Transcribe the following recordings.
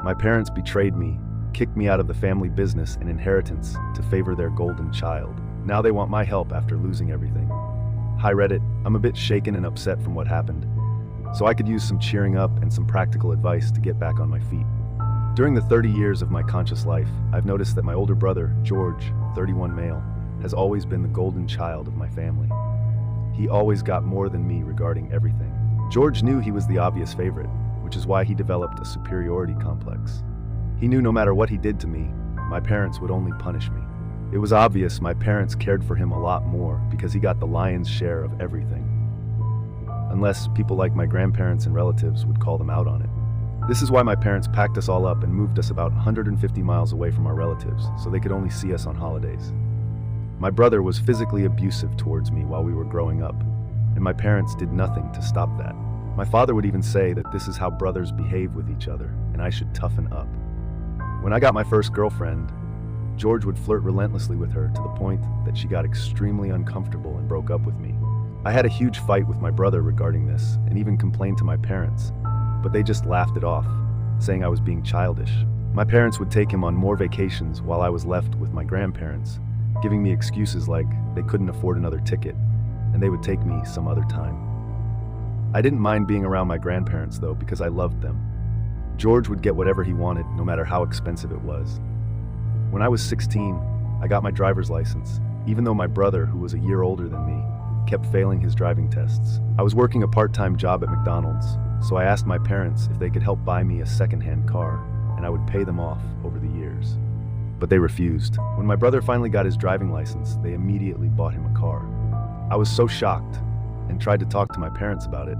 My parents betrayed me, kicked me out of the family business and inheritance to favor their golden child. Now they want my help after losing everything. Hi Reddit, I'm a bit shaken and upset from what happened, so I could use some cheering up and some practical advice to get back on my feet. During the 30 years of my conscious life, I've noticed that my older brother, George, 31 male, has always been the golden child of my family. He always got more than me regarding everything. George knew he was the obvious favorite, which is why he developed a superiority complex. He knew no matter what he did to me, my parents would only punish me. It was obvious my parents cared for him a lot more because he got the lion's share of everything. Unless people like my grandparents and relatives would call them out on it. This is why my parents packed us all up and moved us about 150 miles away from our relatives so they could only see us on holidays. My brother was physically abusive towards me while we were growing up, and my parents did nothing to stop that. My father would even say that this is how brothers behave with each other, and I should toughen up. When I got my first girlfriend, George would flirt relentlessly with her to the point that she got extremely uncomfortable and broke up with me. I had a huge fight with my brother regarding this, and even complained to my parents, but they just laughed it off, saying I was being childish. My parents would take him on more vacations while I was left with my grandparents, giving me excuses like they couldn't afford another ticket, and they would take me some other time. I didn't mind being around my grandparents though because I loved them. George would get whatever he wanted no matter how expensive it was. When I was 16, I got my driver's license, even though my brother, who was a year older than me, kept failing his driving tests. I was working a part-time job at McDonald's, so I asked my parents if they could help buy me a second-hand car, and I would pay them off over the years. But they refused. When my brother finally got his driving license, they immediately bought him a car. I was so shocked and tried to talk to my parents about it,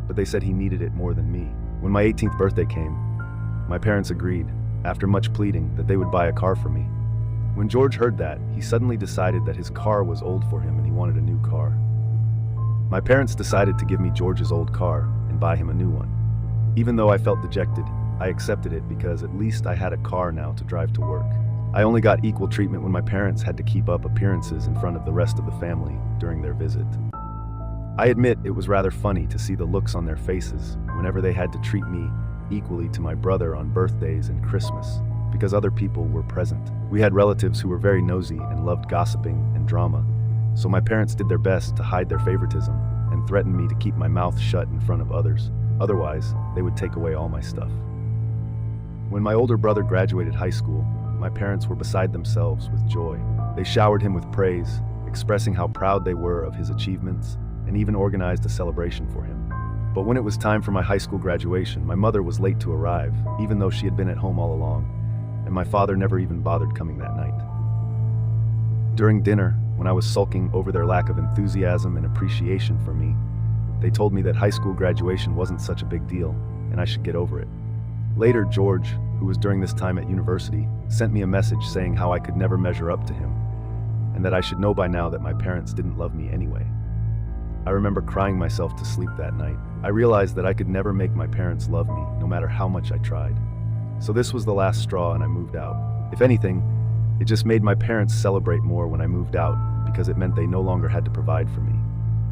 but they said he needed it more than me. When my 18th birthday came, my parents agreed, after much pleading, that they would buy a car for me. When George heard that, he suddenly decided that his car was old for him and he wanted a new car. My parents decided to give me George's old car and buy him a new one. Even though I felt dejected, I accepted it because at least I had a car now to drive to work. I only got equal treatment when my parents had to keep up appearances in front of the rest of the family during their visit. I admit it was rather funny to see the looks on their faces whenever they had to treat me equally to my brother on birthdays and Christmas, because other people were present. We had relatives who were very nosy and loved gossiping and drama, so my parents did their best to hide their favoritism and threatened me to keep my mouth shut in front of others. Otherwise, they would take away all my stuff. When my older brother graduated high school, my parents were beside themselves with joy. They showered him with praise, expressing how proud they were of his achievements, and even organized a celebration for him. But when it was time for my high school graduation, my mother was late to arrive, even though she had been at home all along, and my father never even bothered coming that night. During dinner, when I was sulking over their lack of enthusiasm and appreciation for me, they told me that high school graduation wasn't such a big deal, and I should get over it. Later, George, who was during this time at university, sent me a message saying how I could never measure up to him, and that I should know by now that my parents didn't love me anyway. I remember crying myself to sleep that night. I realized that I could never make my parents love me, no matter how much I tried. So this was the last straw and I moved out. If anything, it just made my parents celebrate more when I moved out, because it meant they no longer had to provide for me.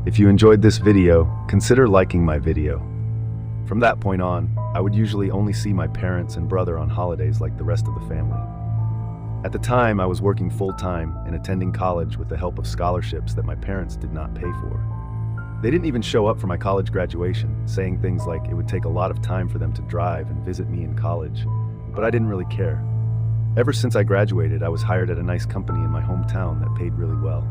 If you enjoyed this video, consider liking my video. From that point on, I would usually only see my parents and brother on holidays like the rest of the family. At the time, I was working full-time and attending college with the help of scholarships that my parents did not pay for. They didn't even show up for my college graduation, saying things like it would take a lot of time for them to drive and visit me in college, but I didn't really care. Ever since I graduated, I was hired at a nice company in my hometown that paid really well.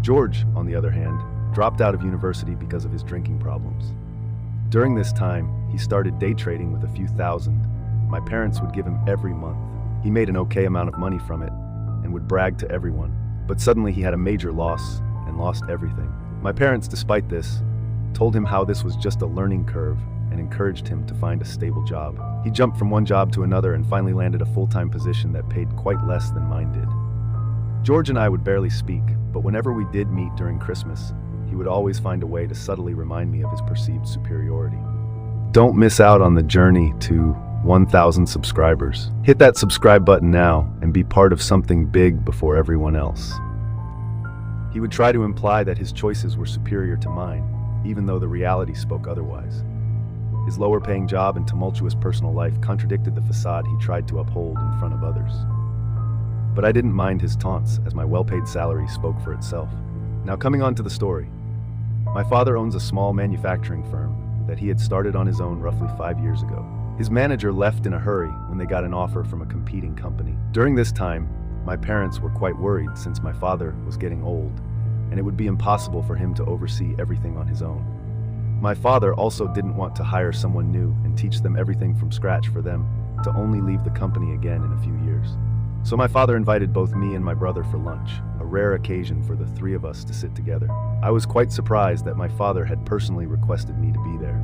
George, on the other hand, dropped out of university because of his drinking problems. During this time, he started day trading with a few thousand. My parents would give him every month. He made an okay amount of money from it and would brag to everyone, but suddenly he had a major loss and lost everything. My parents, despite this, told him how this was just a learning curve and encouraged him to find a stable job. He jumped from one job to another and finally landed a full-time position that paid quite less than mine did. George and I would barely speak, but whenever we did meet during Christmas, he would always find a way to subtly remind me of his perceived superiority. Don't miss out on the journey to 1,000 subscribers. Hit that subscribe button now and be part of something big before everyone else. He would try to imply that his choices were superior to mine, even though the reality spoke otherwise. His lower-paying job and tumultuous personal life contradicted the facade he tried to uphold in front of others. But I didn't mind his taunts, as my well-paid salary spoke for itself. Now coming on to the story. My father owns a small manufacturing firm that he had started on his own roughly 5 years ago. His manager left in a hurry when they got an offer from a competing company. During this time, my parents were quite worried since my father was getting old, and it would be impossible for him to oversee everything on his own. My father also didn't want to hire someone new and teach them everything from scratch for them to only leave the company again in a few years. So my father invited both me and my brother for lunch, a rare occasion for the three of us to sit together. I was quite surprised that my father had personally requested me to be there.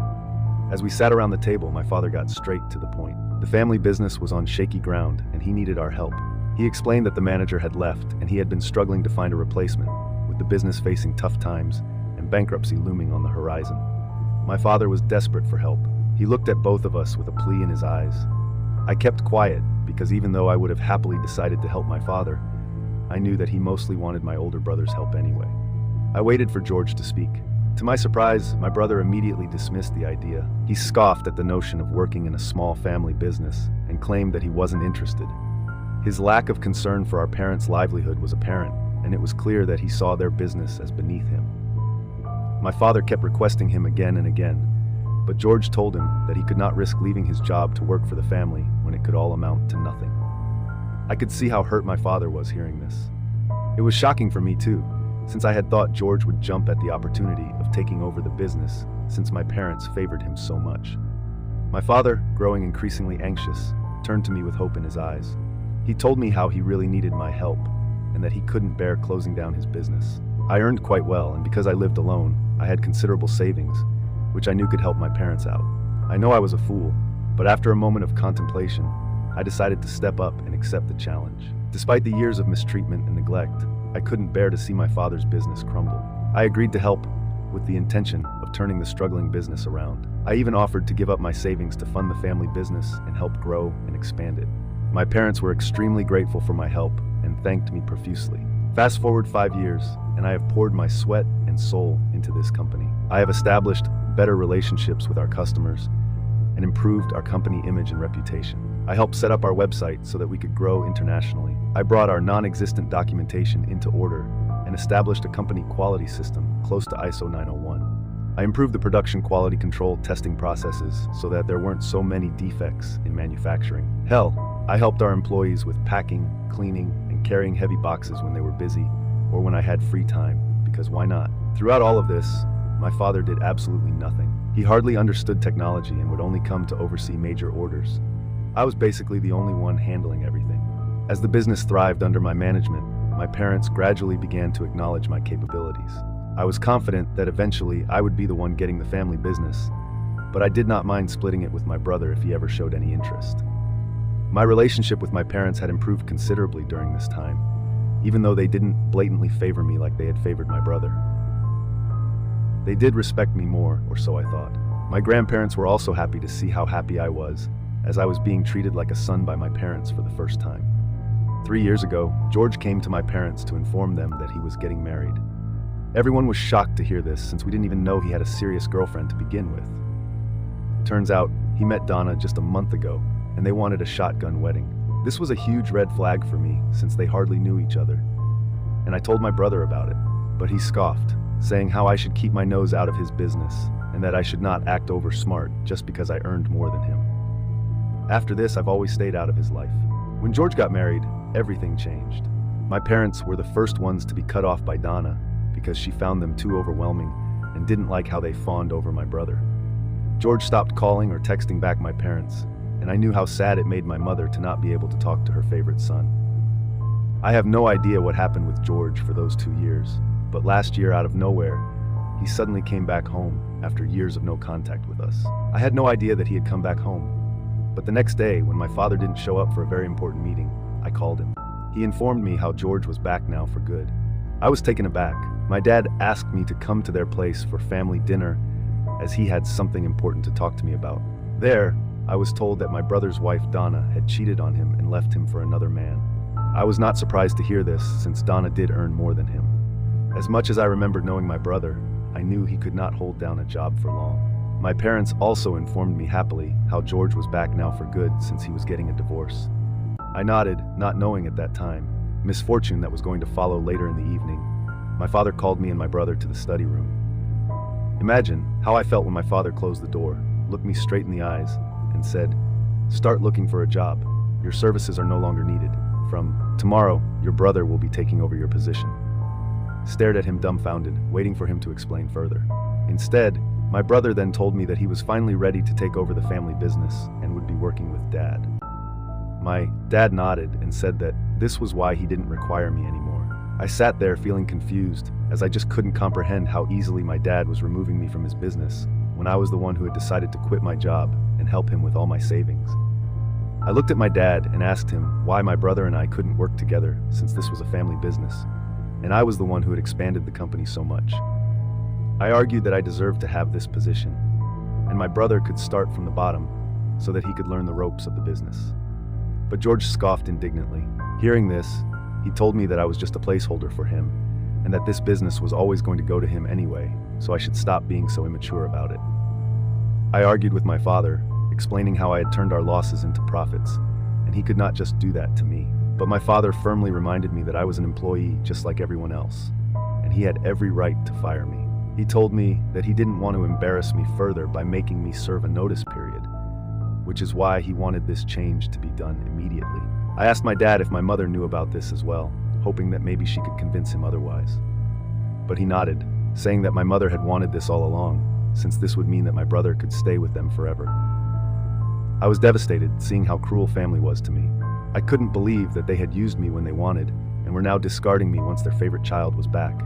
As we sat around the table, my father got straight to the point. The family business was on shaky ground, and he needed our help. He explained that the manager had left, and he had been struggling to find a replacement, with the business facing tough times and bankruptcy looming on the horizon. My father was desperate for help. He looked at both of us with a plea in his eyes. I kept quiet, because even though I would have happily decided to help my father, I knew that he mostly wanted my older brother's help anyway. I waited for George to speak. To my surprise, my brother immediately dismissed the idea. He scoffed at the notion of working in a small family business and claimed that he wasn't interested. His lack of concern for our parents' livelihood was apparent, and it was clear that he saw their business as beneath him. My father kept requesting him again and again, but George told him that he could not risk leaving his job to work for the family when it could all amount to nothing. I could see how hurt my father was hearing this. It was shocking for me too, since I had thought George would jump at the opportunity of taking over the business since my parents favored him so much. My father, growing increasingly anxious, turned to me with hope in his eyes. He told me how he really needed my help and that he couldn't bear closing down his business. I earned quite well, and because I lived alone, I had considerable savings, which I knew could help my parents out. I know I was a fool, but after a moment of contemplation, I decided to step up and accept the challenge. Despite the years of mistreatment and neglect, I couldn't bear to see my father's business crumble. I agreed to help with the intention of turning the struggling business around. I even offered to give up my savings to fund the family business and help grow and expand it. My parents were extremely grateful for my help and thanked me profusely. Fast forward 5 years, and I have poured my sweat and soul into this company. I have established better relationships with our customers and improved our company image and reputation. I helped set up our website so that we could grow internationally. I brought our non-existent documentation into order and established a company quality system close to ISO 901. I improved the production quality control testing processes so that there weren't so many defects in manufacturing. Hell, I helped our employees with packing, cleaning, and carrying heavy boxes when they were busy or when I had free time, because why not? Throughout all of this, my father did absolutely nothing. He hardly understood technology and would only come to oversee major orders. I was basically the only one handling everything. As the business thrived under my management, my parents gradually began to acknowledge my capabilities. I was confident that eventually I would be the one getting the family business, but I did not mind splitting it with my brother if he ever showed any interest. My relationship with my parents had improved considerably during this time, even though they didn't blatantly favor me like they had favored my brother. They did respect me more, or so I thought. My grandparents were also happy to see how happy I was, as I was being treated like a son by my parents for the first time. 3 years ago, George came to my parents to inform them that he was getting married. Everyone was shocked to hear this, since we didn't even know he had a serious girlfriend to begin with. Turns out, he met Donna just a month ago, and they wanted a shotgun wedding. This was a huge red flag for me, since they hardly knew each other. And I told my brother about it, but he scoffed, saying how I should keep my nose out of his business, and that I should not act over smart just because I earned more than him. After this, I've always stayed out of his life. When George got married, everything changed. My parents were the first ones to be cut off by Donna because she found them too overwhelming and didn't like how they fawned over my brother. George stopped calling or texting back my parents, and I knew how sad it made my mother to not be able to talk to her favorite son. I have no idea what happened with George for those 2 years, but last year, out of nowhere, he suddenly came back home after years of no contact with us. I had no idea that he had come back home, but the next day, when my father didn't show up for a very important meeting, I called him. He informed me how George was back now for good. I was taken aback. My dad asked me to come to their place for family dinner, as he had something important to talk to me about. There, I was told that my brother's wife, Donna, had cheated on him and left him for another man. I was not surprised to hear this, since Donna did earn more than him. As much as I remembered knowing my brother, I knew he could not hold down a job for long. My parents also informed me happily how George was back now for good since he was getting a divorce. I nodded, not knowing at that time misfortune that was going to follow later in the evening. My father called me and my brother to the study room. Imagine how I felt when my father closed the door, looked me straight in the eyes, and said, "Start looking for a job. Your services are no longer needed. From tomorrow, your brother will be taking over your position." Stared at him dumbfounded, waiting for him to explain further. Instead, my brother then told me that he was finally ready to take over the family business and would be working with Dad. My dad nodded and said that this was why he didn't require me anymore. I sat there feeling confused, as I just couldn't comprehend how easily my dad was removing me from his business when I was the one who had decided to quit my job and help him with all my savings. I looked at my dad and asked him why my brother and I couldn't work together since this was a family business, and I was the one who had expanded the company so much. I argued that I deserved to have this position, and my brother could start from the bottom so that he could learn the ropes of the business. But George scoffed indignantly. Hearing this, he told me that I was just a placeholder for him, and that this business was always going to go to him anyway, so I should stop being so immature about it. I argued with my father, explaining how I had turned our losses into profits, and he could not just do that to me. But my father firmly reminded me that I was an employee just like everyone else, and he had every right to fire me. He told me that he didn't want to embarrass me further by making me serve a notice period, which is why he wanted this change to be done immediately. I asked my dad if my mother knew about this as well, hoping that maybe she could convince him otherwise. But he nodded, saying that my mother had wanted this all along, since this would mean that my brother could stay with them forever. I was devastated seeing how cruel family was to me. I couldn't believe that they had used me when they wanted, and were now discarding me once their favorite child was back.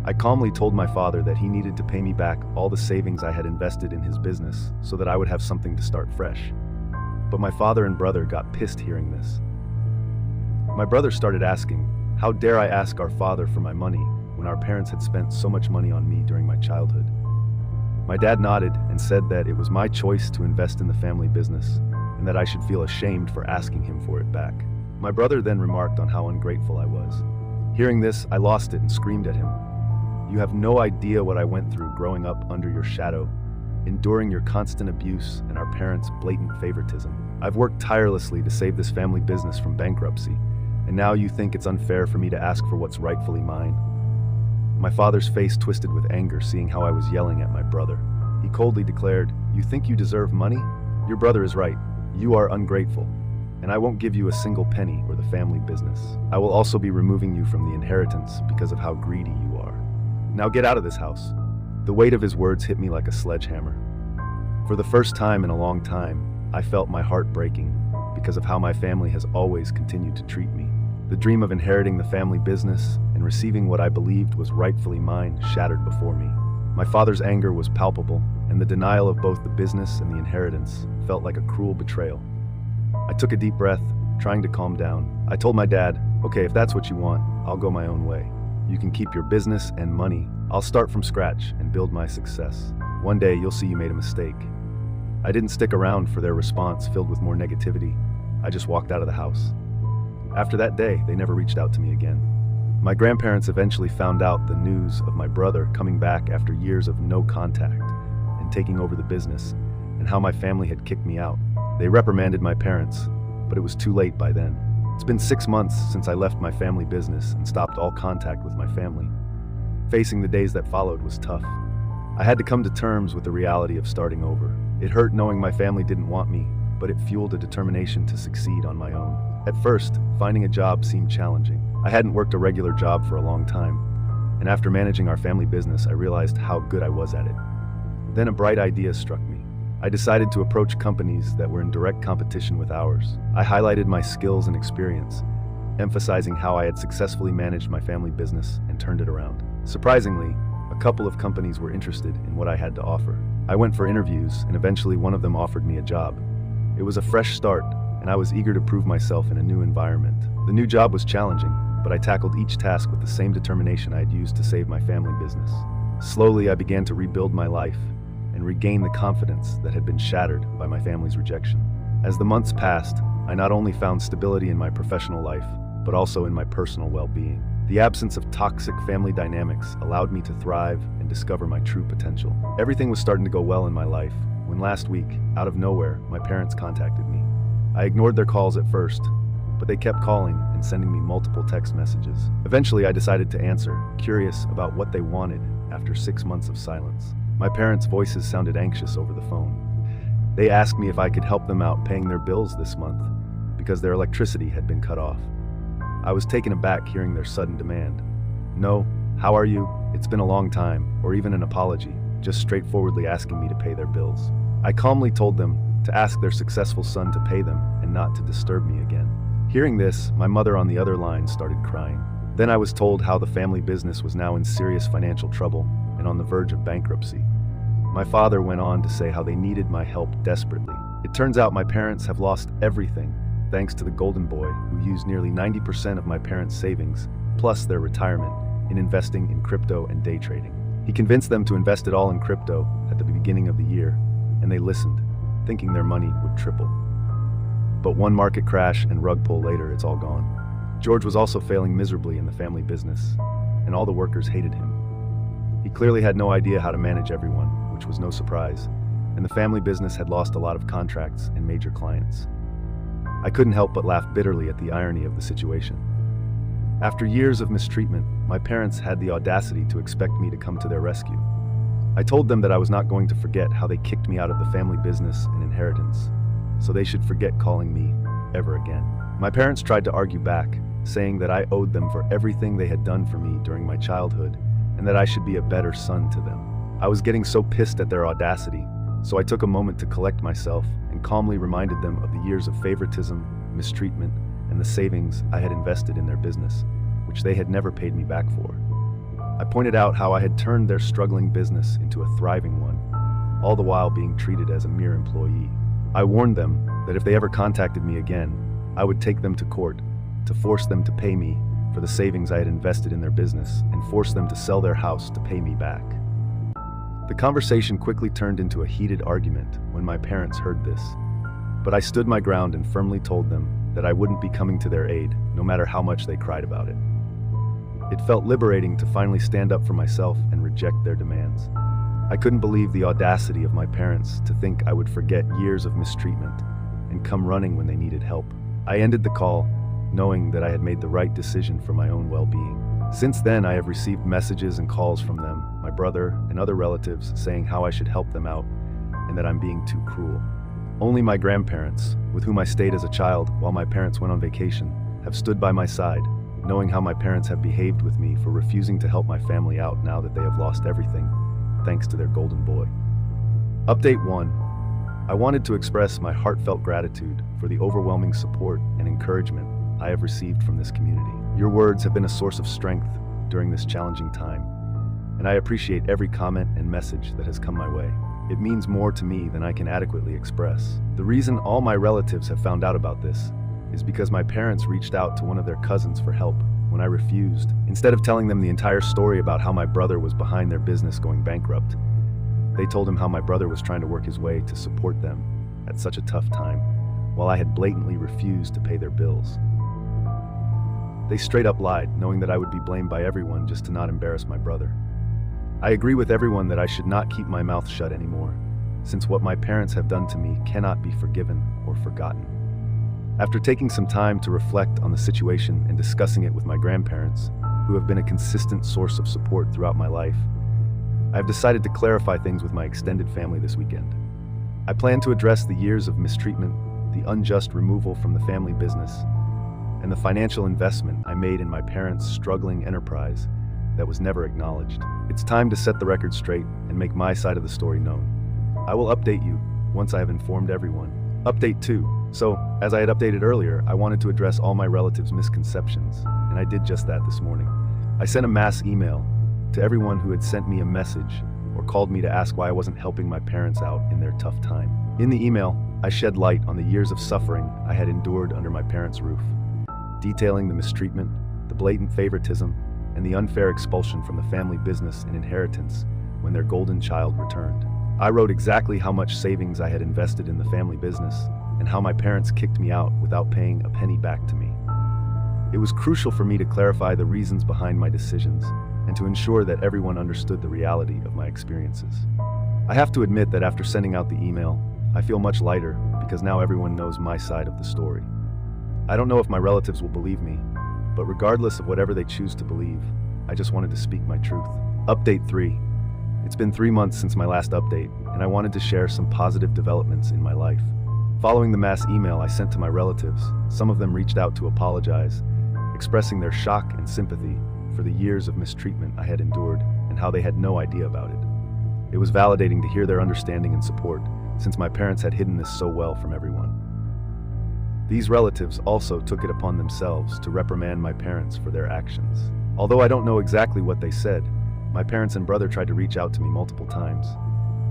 I calmly told my father that he needed to pay me back all the savings I had invested in his business so that I would have something to start fresh. But my father and brother got pissed hearing this. My brother started asking, how dare I ask our father for my money when our parents had spent so much money on me during my childhood? My dad nodded and said that it was my choice to invest in the family business and that I should feel ashamed for asking him for it back. My brother then remarked on how ungrateful I was. Hearing this, I lost it and screamed at him. "You have no idea what I went through growing up under your shadow, enduring your constant abuse and our parents' blatant favoritism. I've worked tirelessly to save this family business from bankruptcy, and now you think it's unfair for me to ask for what's rightfully mine?" My father's face twisted with anger seeing how I was yelling at my brother. He coldly declared, "You think you deserve money? Your brother is right. You are ungrateful, and I won't give you a single penny or the family business. I will also be removing you from the inheritance because of how greedy you are. Now get out of this house." The weight of his words hit me like a sledgehammer. For the first time in a long time, I felt my heart breaking because of how my family has always continued to treat me. The dream of inheriting the family business and receiving what I believed was rightfully mine shattered before me. My father's anger was palpable, and the denial of both the business and the inheritance felt like a cruel betrayal. I took a deep breath, trying to calm down. I told my dad, "Okay, if that's what you want, I'll go my own way. You can keep your business and money. I'll start from scratch and build my success. One day you'll see you made a mistake." I didn't stick around for their response filled with more negativity. I just walked out of the house. After that day, they never reached out to me again. My grandparents eventually found out the news of my brother coming back after years of no contact and taking over the business, and how my family had kicked me out. They reprimanded my parents, but it was too late by then. It's been 6 months since I left my family business and stopped all contact with my family. Facing the days that followed was tough. I had to come to terms with the reality of starting over. It hurt knowing my family didn't want me, but it fueled a determination to succeed on my own. At first, finding a job seemed challenging. I hadn't worked a regular job for a long time, and after managing our family business, I realized how good I was at it. Then a bright idea struck me. I decided to approach companies that were in direct competition with ours. I highlighted my skills and experience, emphasizing how I had successfully managed my family business and turned it around. Surprisingly, a couple of companies were interested in what I had to offer. I went for interviews, and eventually one of them offered me a job. It was a fresh start, and I was eager to prove myself in a new environment. The new job was challenging, but I tackled each task with the same determination I had used to save my family business. Slowly, I began to rebuild my life and regain the confidence that had been shattered by my family's rejection. As the months passed, I not only found stability in my professional life, but also in my personal well-being. The absence of toxic family dynamics allowed me to thrive and and discover my true potential. Everything was starting to go well in my life when last week, out of nowhere, my parents contacted me. I ignored their calls at first, but they kept calling and sending me multiple text messages. Eventually, I decided to answer, curious about what they wanted after 6 months of silence. My parents' voices sounded anxious over the phone. They asked me if I could help them out paying their bills this month because their electricity had been cut off. I was taken aback hearing their sudden demand. No, how are you? It's been a long time, or even an apology, just straightforwardly asking me to pay their bills. I calmly told them to ask their successful son to pay them and not to disturb me again. Hearing this, my mother on the other line started crying. Then I was told how the family business was now in serious financial trouble and on the verge of bankruptcy. My father went on to say how they needed my help desperately. It turns out my parents have lost everything thanks to the golden boy who used nearly 90% of my parents' savings, plus their retirement, in investing in crypto and day trading. He convinced them to invest it all in crypto at the beginning of the year, and they listened, thinking their money would triple. But one market crash and rug pull later, it's all gone. George was also failing miserably in the family business, and all the workers hated him. He clearly had no idea how to manage everyone, which was no surprise, and the family business had lost a lot of contracts and major clients. I couldn't help but laugh bitterly at the irony of the situation. After years of mistreatment, my parents had the audacity to expect me to come to their rescue. I told them that I was not going to forget how they kicked me out of the family business and inheritance, so they should forget calling me ever again. My parents tried to argue back, saying that I owed them for everything they had done for me during my childhood, and that I should be a better son to them. I was getting so pissed at their audacity, so I took a moment to collect myself and calmly reminded them of the years of favoritism, mistreatment, and the savings I had invested in their business, which they had never paid me back for. I pointed out how I had turned their struggling business into a thriving one, all the while being treated as a mere employee. I warned them that if they ever contacted me again, I would take them to court to force them to pay me for the savings I had invested in their business and force them to sell their house to pay me back. The conversation quickly turned into a heated argument when my parents heard this, but I stood my ground and firmly told them that I wouldn't be coming to their aid, no matter how much they cried about it. It felt liberating to finally stand up for myself and reject their demands. I couldn't believe the audacity of my parents to think I would forget years of mistreatment and come running when they needed help. I ended the call, knowing that I had made the right decision for my own well-being. Since then, I have received messages and calls from them, my brother, and other relatives saying how I should help them out and that I'm being too cruel. Only my grandparents, with whom I stayed as a child while my parents went on vacation, have stood by my side, knowing how my parents have behaved with me for refusing to help my family out now that they have lost everything, thanks to their golden boy. Update 1. I wanted to express my heartfelt gratitude for the overwhelming support and encouragement I have received from this community. Your words have been a source of strength during this challenging time, and I appreciate every comment and message that has come my way. It means more to me than I can adequately express. The reason all my relatives have found out about this is because my parents reached out to one of their cousins for help when I refused. Instead of telling them the entire story about how my brother was behind their business going bankrupt, they told him how my brother was trying to work his way to support them at such a tough time, while I had blatantly refused to pay their bills. They straight up lied, knowing that I would be blamed by everyone just to not embarrass my brother. I agree with everyone that I should not keep my mouth shut anymore, since what my parents have done to me cannot be forgiven or forgotten. After taking some time to reflect on the situation and discussing it with my grandparents, who have been a consistent source of support throughout my life, I have decided to clarify things with my extended family this weekend. I plan to address the years of mistreatment, the unjust removal from the family business, and the financial investment I made in my parents' struggling enterprise that was never acknowledged. It's time to set the record straight and make my side of the story known. I will update you once I have informed everyone. Update 2. So, as I had updated earlier, I wanted to address all my relatives' misconceptions, and I did just that this morning. I sent a mass email to everyone who had sent me a message or called me to ask why I wasn't helping my parents out in their tough time. In the email, I shed light on the years of suffering I had endured under my parents' roof, detailing the mistreatment, the blatant favoritism, and the unfair expulsion from the family business and inheritance when their golden child returned. I wrote exactly how much savings I had invested in the family business and how my parents kicked me out without paying a penny back to me. It was crucial for me to clarify the reasons behind my decisions and to ensure that everyone understood the reality of my experiences. I have to admit that after sending out the email, I feel much lighter because now everyone knows my side of the story. I don't know if my relatives will believe me, but regardless of whatever they choose to believe, I just wanted to speak my truth. Update 3. It's been 3 months since my last update, and I wanted to share some positive developments in my life. Following the mass email I sent to my relatives, some of them reached out to apologize, expressing their shock and sympathy for the years of mistreatment I had endured and how they had no idea about it. It was validating to hear their understanding and support, since my parents had hidden this so well from everyone. These relatives also took it upon themselves to reprimand my parents for their actions. Although I don't know exactly what they said, my parents and brother tried to reach out to me multiple times,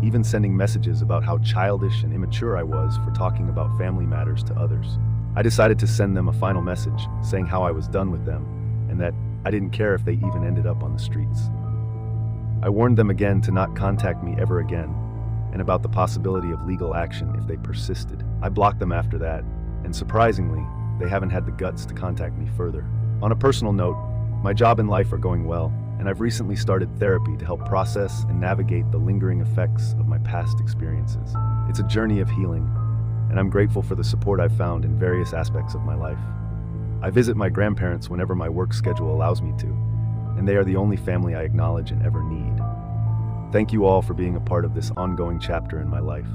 even sending messages about how childish and immature I was for talking about family matters to others. I decided to send them a final message, saying how I was done with them, and that I didn't care if they even ended up on the streets. I warned them again to not contact me ever again, and about the possibility of legal action if they persisted. I blocked them after that, and surprisingly, they haven't had the guts to contact me further. On a personal note, my job and life are going well, and I've recently started therapy to help process and navigate the lingering effects of my past experiences. It's a journey of healing, and I'm grateful for the support I've found in various aspects of my life. I visit my grandparents whenever my work schedule allows me to, and they are the only family I acknowledge and ever need. Thank you all for being a part of this ongoing chapter in my life.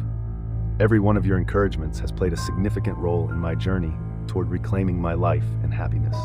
Every one of your encouragements has played a significant role in my journey toward reclaiming my life and happiness.